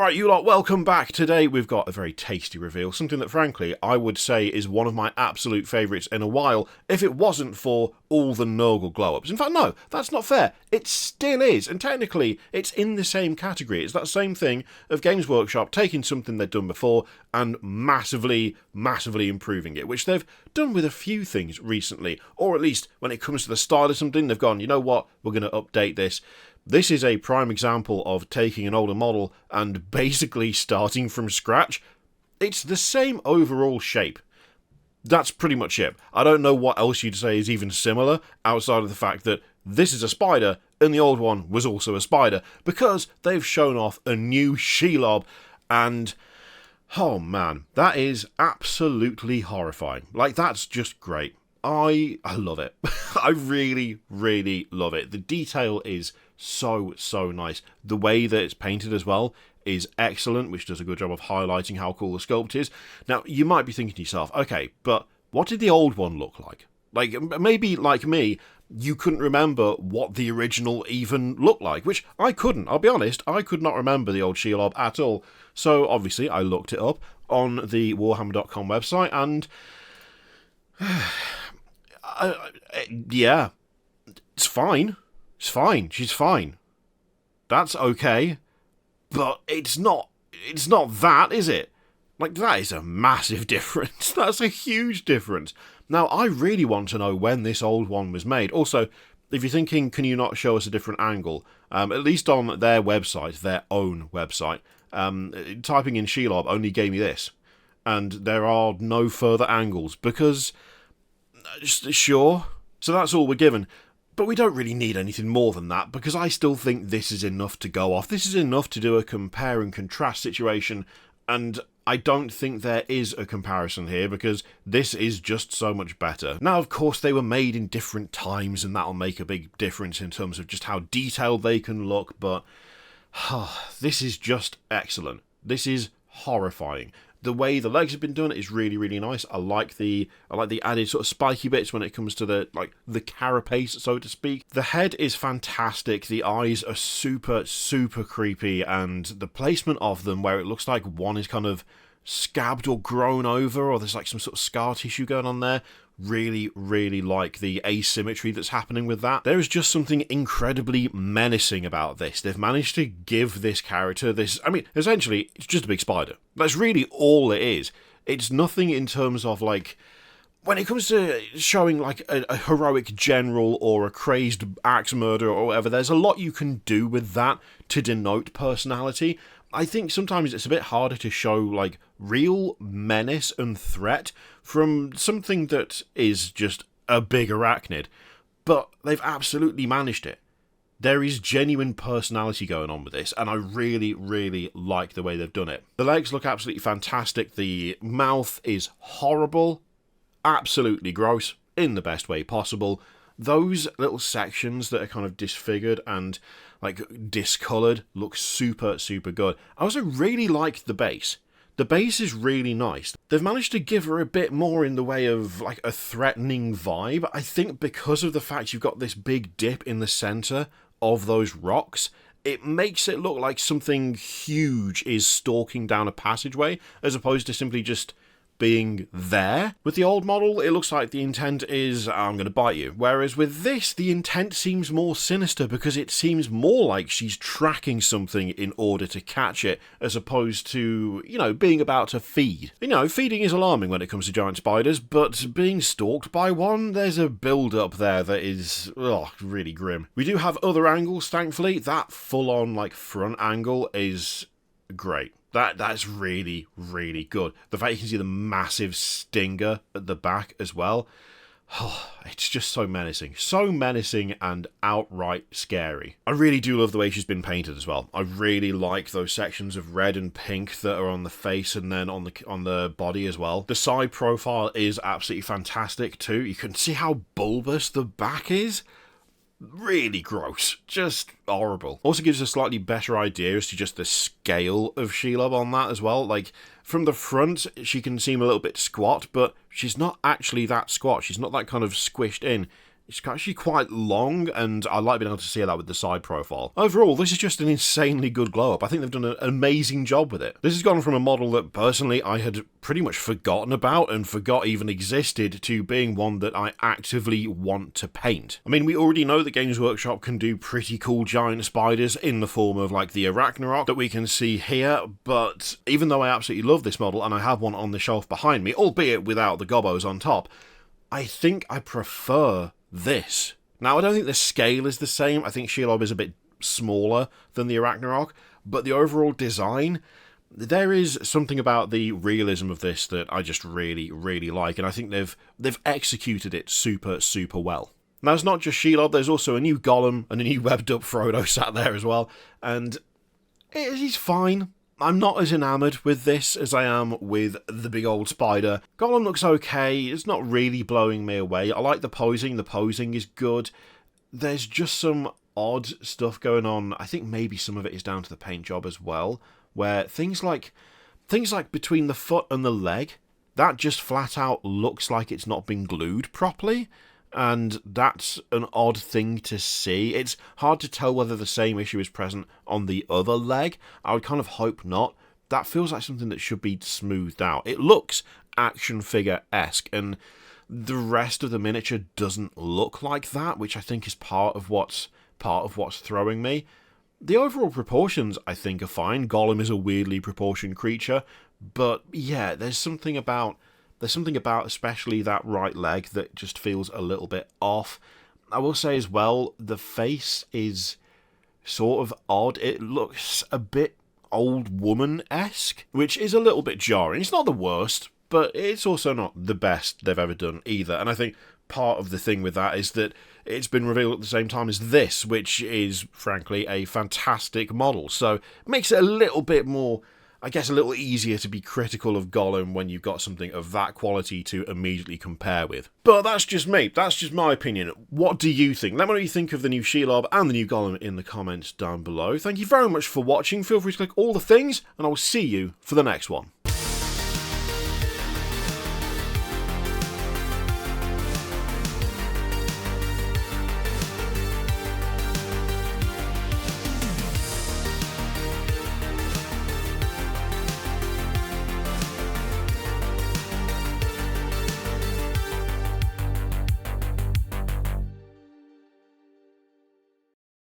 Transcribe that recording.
Alright, you lot, welcome back. Today we've got a very tasty reveal, something that frankly I would say is one of my absolute favourites in a while, if it wasn't for all the Nurgle glow-ups. In fact, no, that's not fair. It still is, and technically it's in the same category. It's that same thing of Games Workshop taking something they'd done before and massively improving it, which they've done with a few things recently, or at least when it comes to the style of something, they've gone, you know what, we're going to update this. This is a prime example of taking an older model and basically starting from scratch. It's the same overall shape. That's pretty much it. I don't know what else you'd say is even similar, outside of the fact that this is a spider, and the old one was also a spider, because they've shown off a new Shelob, and oh man, that is absolutely horrifying. Like, that's just great. I love it. I really love it. The detail is so nice. The way that it's painted as well is excellent, which does a good job of highlighting how cool the sculpt is. Now, you might be thinking to yourself, okay, but what did the old one look like? Like, maybe like me, you couldn't remember what the original even looked like, which I couldn't. I'll be honest, I could not remember the old Shelob at all. So, obviously, I looked it up on the Warhammer.com website, and yeah, it's fine. It's fine. She's fine. That's okay. But it's not that, is it? Like, that is a massive difference. That's a huge difference. Now, I really want to know when this old one was made. Also, if you're thinking, can you not show us a different angle? At least on their website, their own website, typing in Shelob only gave me this. And there are no further angles, because sure. So that's all we're given. But we don't really need anything more than that, because I still think this is enough to go off. This is enough to do a compare and contrast situation, and I don't think there is a comparison here, because this is just so much better. Now, of course, they were made in different times, and that'll make a big difference in terms of just how detailed they can look, but this is just excellent. This is horrifying. The way the legs have been done is really nice. I like the added sort of spiky bits when it comes to the carapace, so to speak. The head is fantastic. The eyes are super creepy, and the placement of them, where it looks like one is kind of scabbed or grown over, or there's like some sort of scar tissue going on there. Really like the asymmetry that's happening with that. There is just something incredibly menacing about this. They've managed to give this character this, I mean, essentially, it's just a big spider. That's really all it is. It's nothing in terms of, like, when it comes to showing, like, a heroic general or a crazed axe murderer or whatever, there's a lot you can do with that to denote personality. I think sometimes it's a bit harder to show, like, real menace and threat from something that is just a big arachnid. But they've absolutely managed it. There is genuine personality going on with this, and I really like the way they've done it. The legs look absolutely fantastic. The mouth is horrible. Absolutely gross, in the best way possible. Those little sections that are kind of disfigured and like discoloured look super good. I also really like the base. The base is really nice. They've managed to give her a bit more in the way of like a threatening vibe. I think because of the fact you've got this big dip in the centre of those rocks, it makes it look like something huge is stalking down a passageway, as opposed to simply just being there. With the old model, it looks like the intent is, I'm going to bite you. Whereas with this, the intent seems more sinister, because it seems more like she's tracking something in order to catch it, as opposed to, you know, being about to feed. You know, feeding is alarming when it comes to giant spiders, but being stalked by one, there's a build-up there that is, really grim. We do have other angles, thankfully. That full-on, like, front angle is great. That's really good. The fact you can see the massive stinger at the back as well. It's just so menacing. So menacing and outright scary. I really do love the way she's been painted as well. I really like those sections of red and pink that are on the face and then on the body as well. The side profile is absolutely fantastic too. You can see how bulbous the back is. Really gross. Just horrible. Also gives a slightly better idea as to just the scale of Shelob on that as well. Like, from the front, she can seem a little bit squat, but she's not actually that squat. She's not that kind of squished in. It's actually quite long, and I like being able to see that with the side profile. Overall, this is just an insanely good glow-up. I think they've done an amazing job with it. This has gone from a model that, personally, I had pretty much forgotten about and forgot even existed to being one that I actively want to paint. I mean, we already know that Games Workshop can do pretty cool giant spiders in the form of, like, the Arachnarok that we can see here, but even though I absolutely love this model, and I have one on the shelf behind me, albeit without the gobbos on top, I think I prefer this. Now, I don't think the scale is the same. I think Shelob is a bit smaller than the Arachnarok, but the overall design, there is something about the realism of this that I just really, really like, and I think they've executed it super, super well. Now, it's not just Shelob, there's also a new Gollum and a new webbed up Frodo sat there as well, and he's fine. I'm not as enamoured with this as I am with the big old spider. Gollum looks okay, it's not really blowing me away. I like the posing is good. There's just some odd stuff going on. I think maybe some of it is down to the paint job as well, where things like between the foot and the leg, that just flat out looks like it's not been glued properly. And that's an odd thing to see. It's hard to tell whether the same issue is present on the other leg. I would kind of hope not. That feels like something that should be smoothed out. It looks action figure-esque, and the rest of the miniature doesn't look like that, which I think is part of what's throwing me. The overall proportions, I think, are fine. Gollum is a weirdly proportioned creature, but yeah, there's something about especially that right leg that just feels a little bit off. I will say as well, the face is sort of odd. It looks a bit old woman-esque, which is a little bit jarring. It's not the worst, but it's also not the best they've ever done either. And I think part of the thing with that is that it's been revealed at the same time as this, which is, frankly, a fantastic model. So it makes it a little bit more, I guess, a little easier to be critical of Gollum when you've got something of that quality to immediately compare with. But that's just me. That's just my opinion. What do you think? Let me know what you think of the new Shelob and the new Gollum in the comments down below. Thank you very much for watching. Feel free to click all the things, and I will see you for the next one.